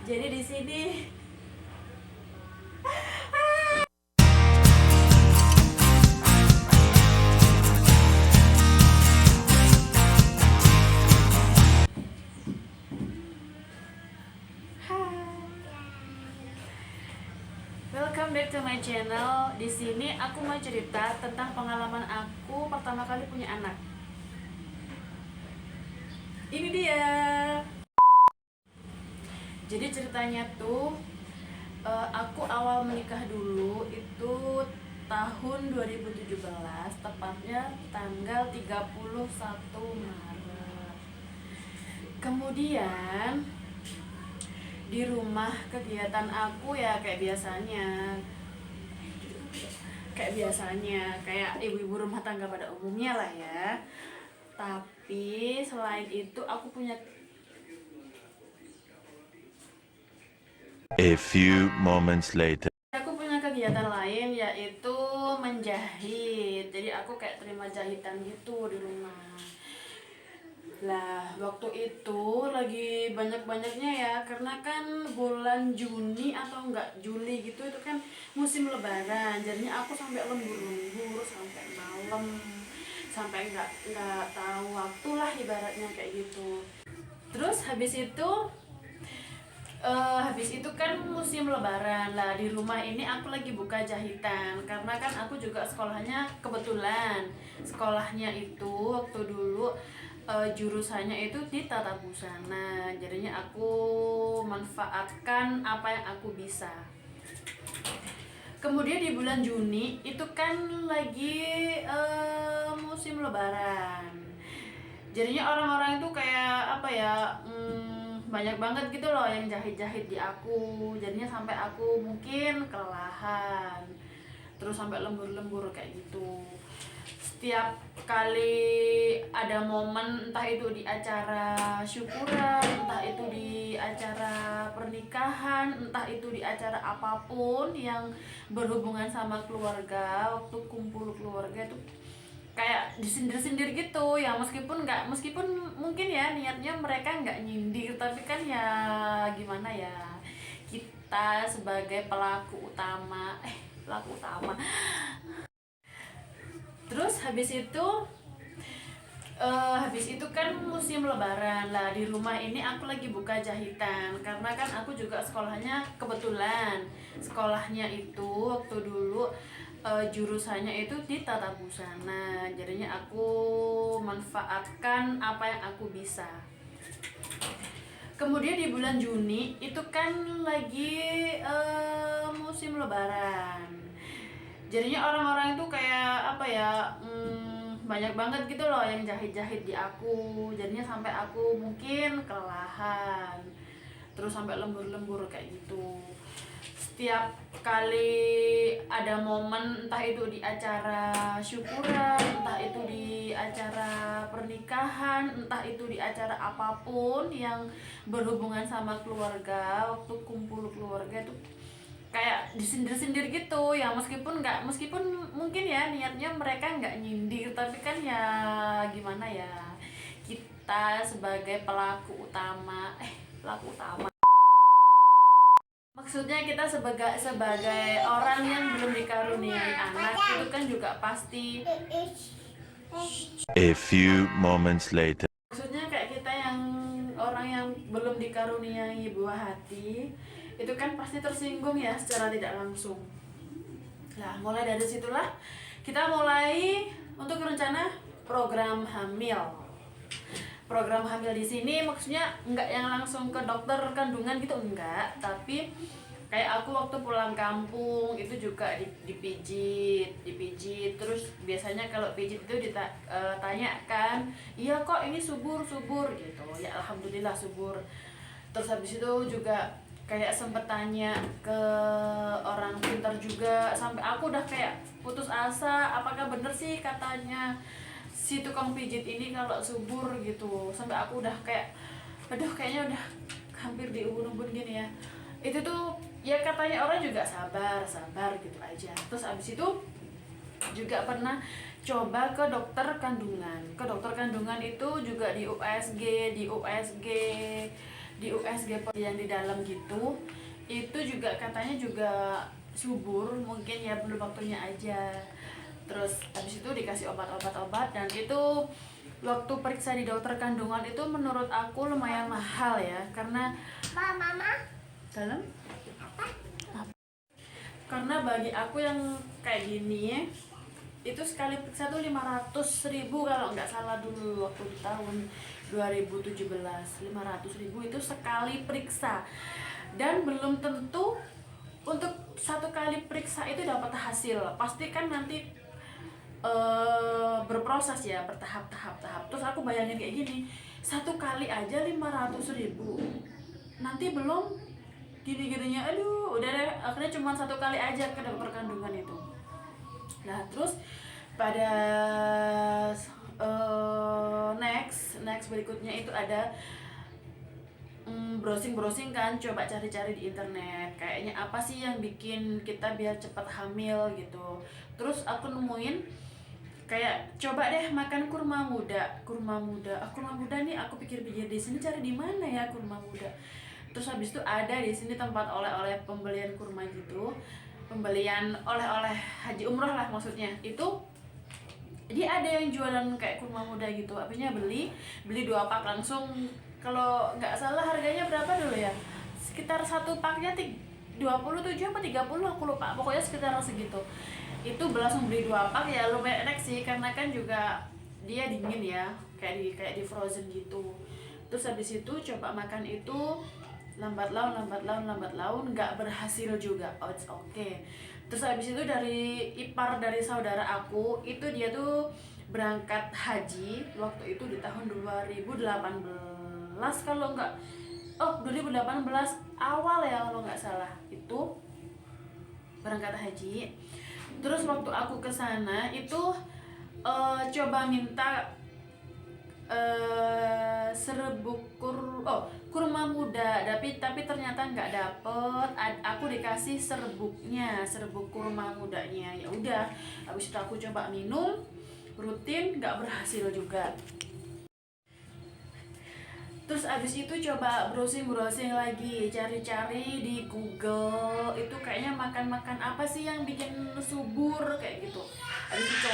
Jadi di sini welcome back to my channel. Di sini aku mau cerita tentang pengalaman aku pertama kali punya anak. Ini dia. Jadi ceritanya tuh aku awal menikah dulu itu tahun 2017, tepatnya tanggal 31 Maret. Kemudian di rumah kegiatan aku ya kayak ibu-ibu rumah tangga pada umumnya lah ya. Tapi selain itu A few moments later. aku punya kegiatan lain yaitu menjahit. Jadi aku kayak terima jahitan gitu di rumah. Lah, waktu itu lagi banyak-banyaknya ya, karena kan bulan Juni atau enggak Juli gitu itu kan musim lebaran. Jadinya aku sampai lembur-lembur sampai malam, sampai nggak tahu waktu lah ibaratnya kayak gitu. Terus habis itu kan musim lebaran lah, di rumah ini aku lagi buka jahitan karena kan aku juga sekolahnya itu waktu dulu jurusannya itu di tata busana, jadinya aku manfaatkan apa yang aku bisa. Kemudian di bulan Juni itu kan lagi musim lebaran, jadinya orang-orang itu kayak apa ya, banyak banget gitu loh yang jahit-jahit di aku, jadinya sampai aku mungkin kelelahan, terus sampai lembur-lembur kayak gitu. Setiap kali ada momen, entah itu di acara syukuran, entah itu di acara pernikahan, entah itu di acara apapun yang berhubungan sama keluarga, waktu kumpul keluarga itu kayak disindir-sindir gitu ya, meskipun mungkin ya niatnya mereka nggak nyindir, tapi kan ya gimana ya, kita sebagai pelaku utama. Terus habis itu kan musim lebaran lah, di rumah ini aku lagi buka jahitan karena kan aku juga sekolahnya itu waktu dulu jurusannya itu di tata busana, jadinya aku manfaatkan apa yang aku bisa. Kemudian di bulan Juni itu kan lagi musim lebaran, jadinya orang-orang itu kayak apa ya, banyak banget gitu loh yang jahit-jahit di aku, jadinya sampai aku mungkin kelelahan, terus sampai lembur-lembur kayak gitu. Setiap kali ada momen, entah itu di acara syukuran, entah itu di acara pernikahan, entah itu di acara apapun yang berhubungan sama keluarga, waktu kumpul keluarga itu kayak disindir-sindir gitu ya, meskipun mungkin ya niatnya mereka nggak nyindir, tapi kan ya gimana ya, kita sebagai pelaku utama, maksudnya kita sebagai orang yang belum dikaruniai anak itu kan juga pasti, A few moments later. maksudnya kayak kita yang orang yang belum dikaruniai buah hati itu kan pasti tersinggung ya secara tidak langsung. Nah, mulai dari situlah kita mulai untuk rencana program hamil. Program hamil di sini maksudnya enggak yang langsung ke dokter kandungan gitu, enggak, tapi kayak aku waktu pulang kampung itu juga dipijit, terus biasanya kalau pijit itu ditanya kan, iya kok ini subur gitu ya, alhamdulillah subur. Terus habis itu juga kayak sempet tanya ke orang pintar juga, sampai aku udah kayak putus asa, apakah bener sih katanya si tukang pijit ini kalau subur gitu, sampai aku udah kayak aduh kayaknya udah hampir di ubun-ubun gini ya. Itu tuh ya katanya orang juga sabar gitu aja. Terus abis itu juga pernah coba ke dokter kandungan itu juga di USG di USG yang di dalam gitu, itu juga katanya juga subur, mungkin ya belum waktunya aja. Terus habis itu dikasih obat dan itu waktu periksa di dokter kandungan itu menurut aku lumayan mahal ya, karena dalam karena bagi aku yang kayak gini ya, itu sekali periksa tuh 500.000 kalau nggak salah dulu waktu di tahun 2017. 500.000 itu sekali periksa, dan belum tentu untuk satu kali periksa itu dapat hasil. Pasti kan nanti berproses ya, bertahap-tahap. Terus aku bayangin kayak gini, satu kali aja 500.000, nanti belum gini-gininya, aduh udah deh, akhirnya cuma satu kali aja ke dokter kandungan itu. Nah terus pada next berikutnya itu ada browsing kan, coba cari-cari di internet kayaknya apa sih yang bikin kita biar cepat hamil gitu. Terus aku nemuin kayak coba deh makan kurma muda. Kurma muda nih, aku pikir-pikir di sini cari di mana ya kurma muda. Terus habis itu ada di sini tempat oleh-oleh pembelian kurma gitu, pembelian oleh-oleh haji umroh lah maksudnya. Itu dia ada yang jualan kayak kurma muda gitu, habisnya beli 2 pak langsung. Kalau nggak salah harganya berapa dulu ya, sekitar satu paknya 27 apa 30, aku lupa, pokoknya sekitar segitu. Itu langsung beli 2 pak ya, lumayan enak sih karena kan juga dia dingin ya, kayak di frozen gitu. Terus habis itu coba makan itu, lambat laun nggak berhasil juga. Oh it's okay. Terus habis itu dari ipar dari saudara aku itu, dia tuh berangkat haji waktu itu di tahun 2018 kalau nggak, 2018 awal ya kalau nggak salah, itu berangkat haji. Terus waktu aku ke sana itu coba minta serbuk kurma muda, tapi ternyata nggak dapet. Aku dikasih serbuk kurma mudanya. Ya udah, habis itu aku coba minum rutin, nggak berhasil juga. Terus abis itu coba browsing lagi, cari-cari di Google, itu kayaknya makan apa sih yang bikin subur kayak gitu. Abis itu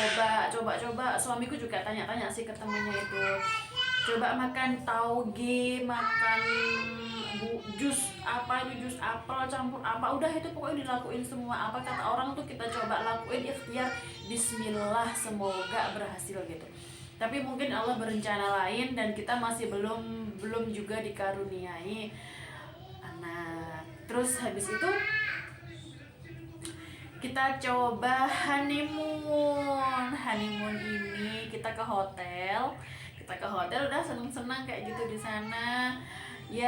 coba, suamiku juga tanya-tanya sih ke temennya itu, coba makan tauge, makan jus apel campur apa, udah itu pokoknya dilakuin semua. Apa kata orang tuh kita coba lakuin, ikhtiar, bismillah, semoga berhasil gitu. Tapi mungkin Allah berencana lain dan kita masih belum juga dikaruniai anak. Terus habis itu kita coba honeymoon ini kita ke hotel udah seneng kayak gitu di sana ya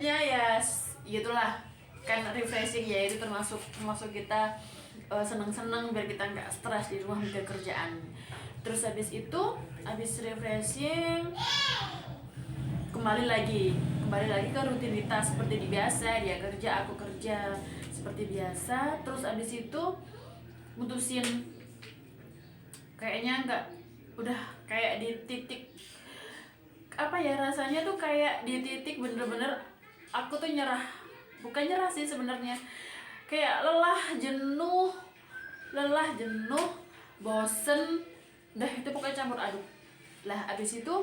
itulah kan, refreshing ya, itu termasuk kita seneng biar kita nggak stres di rumah mikir kerjaan. Terus habis refreshing kembali lagi ke rutinitas seperti biasa, dia kerja, aku kerja seperti biasa. Terus habis itu mutusin kayaknya udah kayak di titik apa ya, rasanya tuh kayak di titik bener-bener aku tuh bukan nyerah sih sebenarnya, kayak lelah jenuh, bosen, udah itu pokoknya campur aduk lah. Abis itu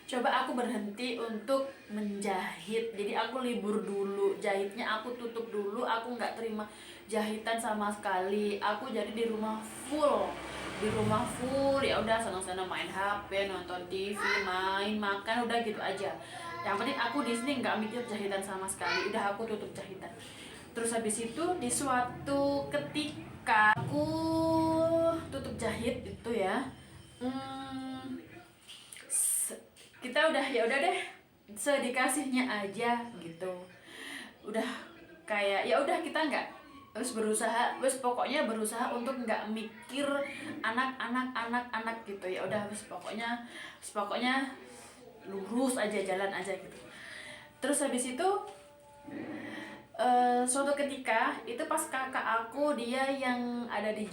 coba aku berhenti untuk menjahit, jadi aku libur dulu jahitnya, aku tutup dulu, aku nggak terima jahitan sama sekali. Aku jadi di rumah full ya udah, senang-senang main HP, nonton TV, main, makan, udah gitu aja. Yang penting aku di sini nggak mikir jahitan sama sekali, udah aku tutup jahitan. Terus habis itu di suatu ketika aku tutup jahit itu ya, kita udah deh sedikasihnya aja gitu. Udah kayak ya udah, kita nggak pokoknya berusaha untuk nggak mikir anak gitu ya udah, pokoknya lurus aja, jalan aja gitu. Terus habis itu suatu ketika itu pas kakak aku, dia yang ada di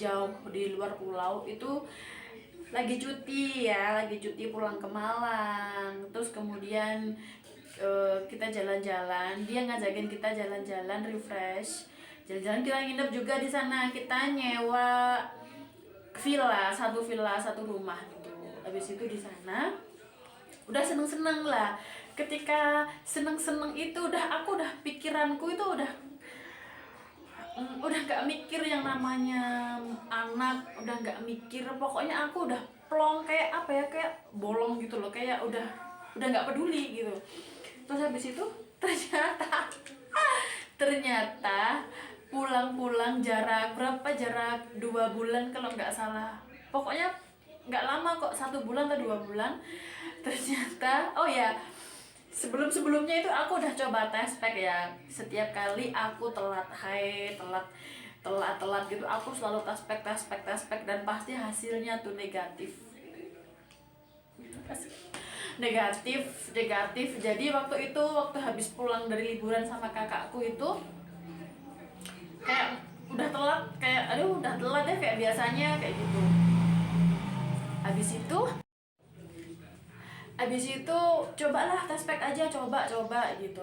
luar pulau itu lagi cuti pulang ke Malang. Terus kemudian kita jalan-jalan, dia ngajakin kita jalan-jalan refresh, jalan-jalan, kita nginep juga di sana, kita nyewa satu villa satu rumah gitu. Habis itu di sana udah seneng-seneng lah. Ketika seneng-seneng itu aku udah pikiranku itu udah nggak mikir yang namanya anak, udah nggak mikir, pokoknya aku udah plong, kayak apa ya, kayak bolong gitu loh, kayak udah nggak peduli gitu. Terus habis itu ternyata pulang jarak 2 bulan kalau nggak salah, pokoknya nggak lama kok, 1 bulan atau 2 bulan. Ternyata oh ya, sebelumnya itu aku udah coba tes pack ya. Setiap kali aku telat gitu, aku selalu tes pack dan pasti hasilnya tuh negatif. Jadi waktu habis pulang dari liburan sama kakakku itu kayak udah telat, kayak udah telat deh kayak biasanya kayak gitu. Habis itu cobalah tes pack aja, coba gitu.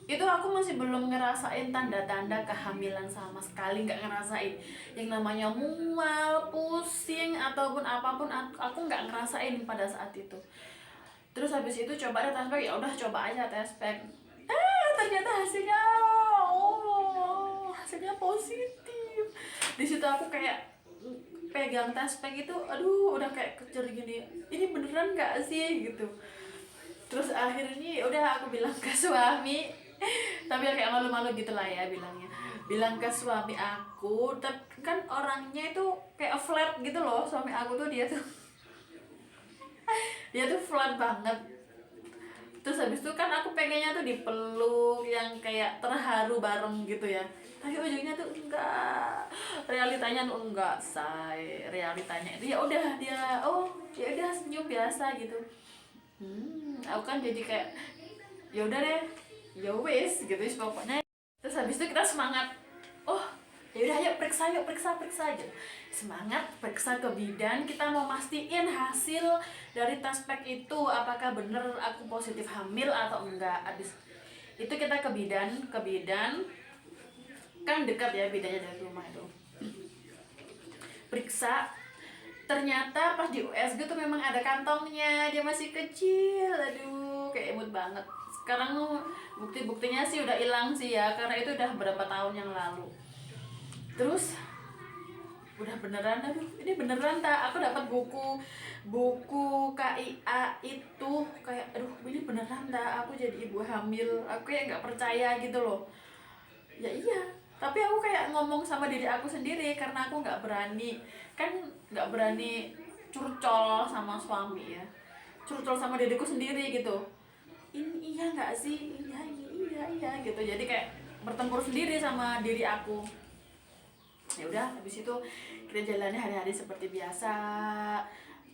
Itu aku masih belum ngerasain tanda-tanda kehamilan sama sekali, nggak ngerasain yang namanya mual, pusing ataupun apapun, aku nggak ngerasain pada saat itu. Terus habis itu coba tes pack, ya udah coba aja tes pack. Ternyata hasilnya positif. Di situ aku kayak pegang tes pack itu, udah kayak kejar gini, ini beneran nggak sih gitu. Terus akhirnya udah aku bilang ke suami, tapi kayak malu-malu gitu lah ya bilangnya. Bilang ke suami aku, tapi kan orangnya itu kayak flat gitu loh, suami aku tuh dia tuh flat banget. Terus habis itu kan aku pengennya tuh dipeluk yang kayak terharu bareng gitu ya, tapi ujungnya tuh enggak, realitanya tuh enggak, realitanya itu ya udah dia ya udah senyum biasa gitu. Aku kan jadi kayak ya udah deh, ya wes gitu pokoknya. Terus habis itu kita semangat, ya udah ayo periksa gitu. Semangat periksa ke bidan, kita mau mastiin hasil dari tes pack itu apakah bener aku positif hamil atau enggak. Habis itu kita ke bidan kan dekat ya bidannya dari rumah itu. Periksa, ternyata pas di USG tuh memang ada kantongnya, dia masih kecil, kayak imut banget. Sekarang bukti-buktinya sih udah hilang sih ya, karena itu udah berapa tahun yang lalu. Terus udah beneran, ini beneran tak, aku dapat buku KIA itu kayak ini beneran tak, aku jadi ibu hamil. Aku kayak nggak percaya gitu loh. Ya iya, tapi aku kayak ngomong sama diri aku sendiri, karena aku nggak berani curcol sama suami ya, curcol sama diriku sendiri gitu. Ini iya nggak sih, iya gitu. Jadi kayak bertempur sendiri sama diri aku. Ya udah, habis itu kita jalani hari-hari seperti biasa.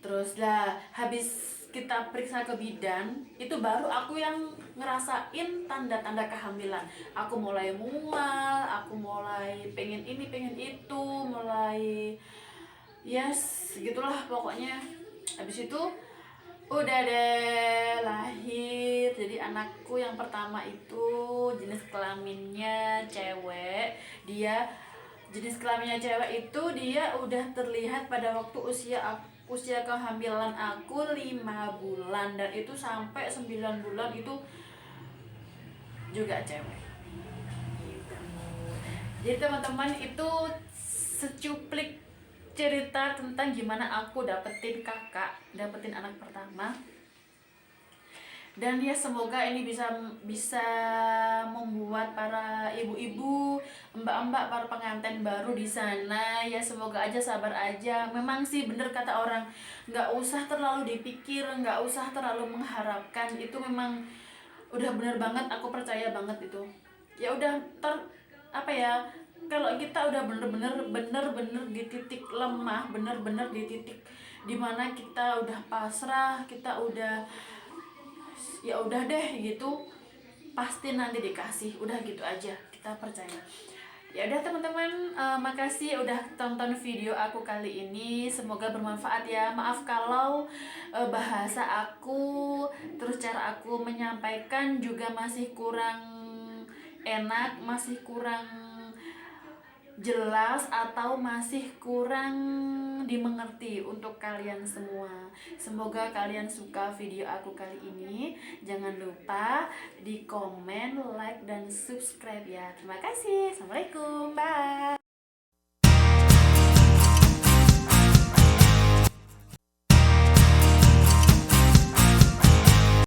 Terus lah habis kita periksa ke bidan, itu baru aku yang ngerasain tanda-tanda kehamilan. Aku mulai mual, aku mulai pengen ini pengen itu, mulai gitulah pokoknya. Habis itu udah deh lahir. Jadi anakku yang pertama itu jenis kelaminnya cewek. Jenis kelaminnya cewek itu dia udah terlihat pada waktu usia kehamilan aku 5 bulan, dan itu sampai 9 bulan itu juga cewek. Jadi teman-teman, itu secuplik cerita tentang gimana aku dapetin anak pertama. Dan ya semoga ini bisa membuat para ibu-ibu, mbak-mbak, para pengantin baru di sana ya, semoga aja sabar aja. Memang sih bener kata orang, nggak usah terlalu dipikir, nggak usah terlalu mengharapkan. Itu memang udah bener banget, aku percaya banget itu. Ya udah kalau kita udah bener-bener di titik lemah, bener-bener di titik dimana kita udah pasrah, kita udah ya udah deh gitu, pasti nanti dikasih. Udah gitu aja, kita percaya. Ya udah teman-teman, makasih udah tonton video aku kali ini. Semoga bermanfaat ya. Maaf kalau bahasa aku terus cara aku menyampaikan juga masih kurang enak, masih kurang jelas atau masih kurang dimengerti untuk kalian semua. Semoga kalian suka video aku kali ini. Jangan lupa di komen, like, dan subscribe ya. Terima kasih. Assalamualaikum. Bye.